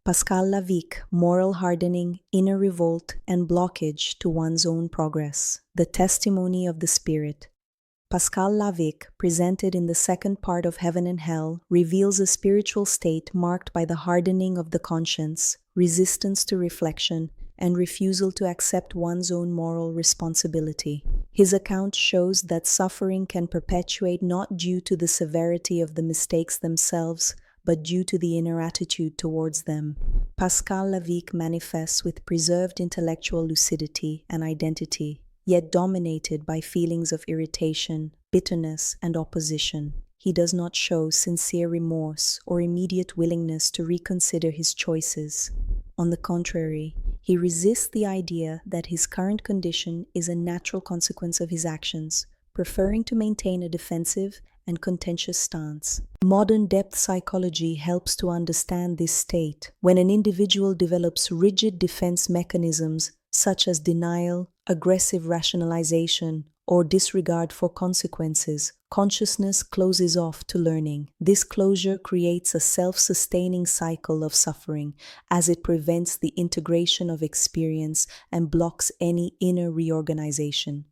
Pascal Lavique, Moral Hardening, Inner Revolt, and Blockage to One's Own Progress. The Testimony of the Spirit. Pascal Lavique, presented in the second part of Heaven and Hell, reveals a spiritual state marked by the hardening of the conscience, resistance to reflection, and refusal to accept one's own moral responsibility. His account shows that suffering can perpetuate not due to the severity of the mistakes themselves, but due to the inner attitude towards them. Pascal Lavique manifests with preserved intellectual lucidity and identity, yet dominated by feelings of irritation, bitterness, and opposition. He does not show sincere remorse or immediate willingness to reconsider his choices. On the contrary, he resists the idea that his current condition is a natural consequence of his actions, preferring to maintain a defensive and contentious stance. Modern depth psychology helps to understand this state. When an individual develops rigid defense mechanisms such as denial, aggressive rationalization, or disregard for consequences, consciousness closes off to learning. This closure creates a self-sustaining cycle of suffering, as it prevents the integration of experience and blocks any inner reorganization.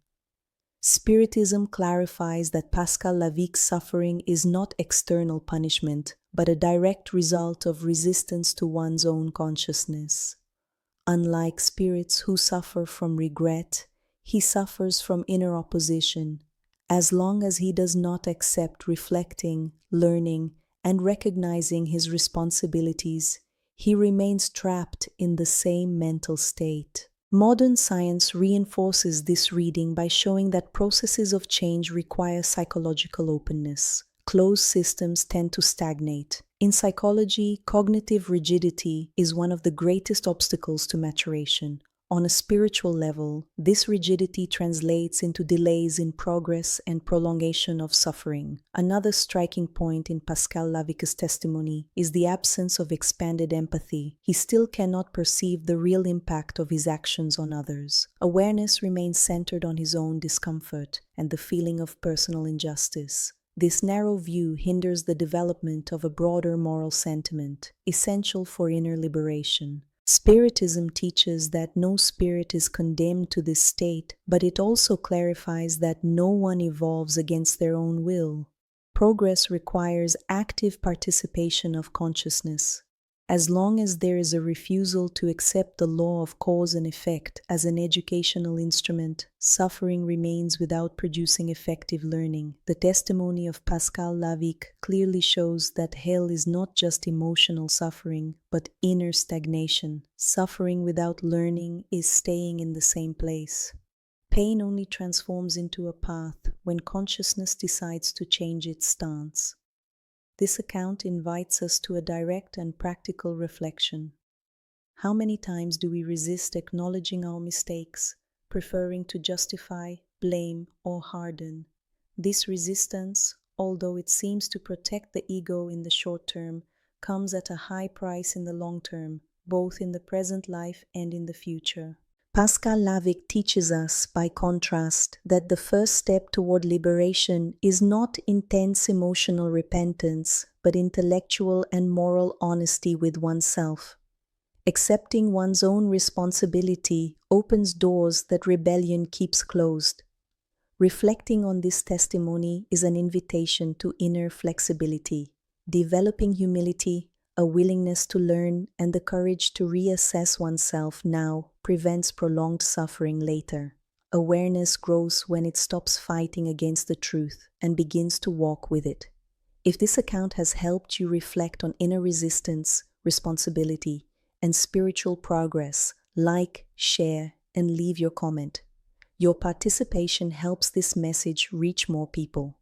Spiritism clarifies that Pascal Lavique's suffering is not external punishment, but a direct result of resistance to one's own consciousness. Unlike spirits who suffer from regret, he suffers from inner opposition. As long as he does not accept reflecting, learning, and recognizing his responsibilities, he remains trapped in the same mental state. Modern science reinforces this reading by showing that processes of change require psychological openness. Closed systems tend to stagnate. In psychology, cognitive rigidity is one of the greatest obstacles to maturation. On a spiritual level, this rigidity translates into delays in progress and prolongation of suffering. Another striking point in Pascal Lavique's testimony is the absence of expanded empathy. He still cannot perceive the real impact of his actions on others. Awareness remains centered on his own discomfort and the feeling of personal injustice. This narrow view hinders the development of a broader moral sentiment, essential for inner liberation. Spiritism teaches that no spirit is condemned to this state, but it also clarifies that no one evolves against their own will. Progress requires active participation of consciousness. As long as there is a refusal to accept the law of cause and effect as an educational instrument, suffering remains without producing effective learning. The testimony of Pascal Lavique clearly shows that hell is not just emotional suffering, but inner stagnation. Suffering without learning is staying in the same place. Pain only transforms into a path when consciousness decides to change its stance. This account invites us to a direct and practical reflection. How many times do we resist acknowledging our mistakes, preferring to justify, blame, or harden? This resistance, although it seems to protect the ego in the short term, comes at a high price in the long term, both in the present life and in the future. Pascal Lavique teaches us, by contrast, that the first step toward liberation is not intense emotional repentance, but intellectual and moral honesty with oneself. Accepting one's own responsibility opens doors that rebellion keeps closed. Reflecting on this testimony is an invitation to inner flexibility, developing humility, a willingness to learn, and the courage to reassess oneself now prevents prolonged suffering later. Awareness grows when it stops fighting against the truth and begins to walk with it. If this account has helped you reflect on inner resistance, responsibility, and spiritual progress, like, share, and leave your comment. Your participation helps this message reach more people.